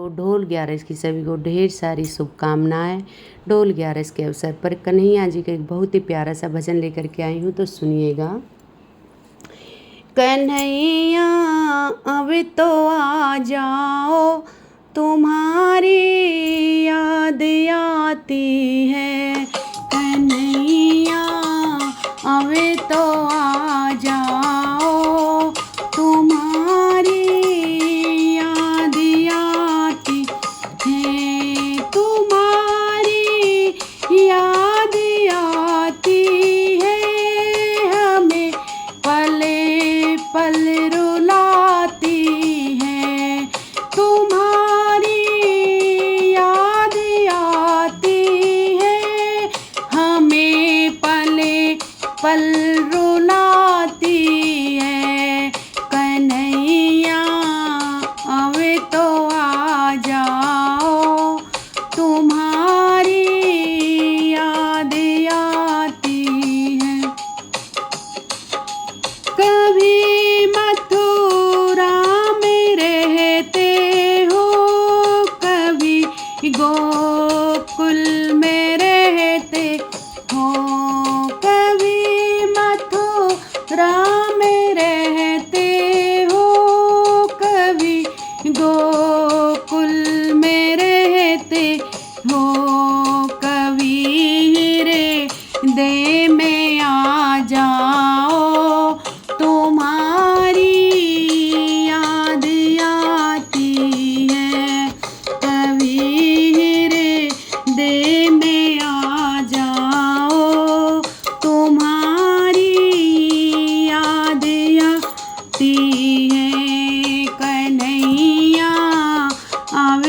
ढोल 11 की सभी को ढेर सारी शुभकामनाएं। ढोल 11 के अवसर पर कन्हैया जी का एक बहुत ही प्यारा सा भजन लेकर के आई हूँ, तो सुनिएगा। कन्हैया अब तो आ जाओ, तुम्हारी याद आती है। कन्हैया अब तो आ जाओ, तुम्हारी याद आती है। तुम्हारी याद आती है, हमें पले पल रुलाती है। तुम्हारी याद आती है, हमें पले पल रुलाती है। कन्हैया अब तो आ जाओ, तुम्हारी याद आती है। कभी मथुरा में रहते हो, कभी गोकुल में रहते हो। कभी मथुरा में रहते हो, कभी गोकुल में रहते हो। कभी हृदय में आ जाओ, तुम्हारी याद आती है। कभी हृदय में आ जाओ, तुम्हारी याद आती है। कन्हैया अब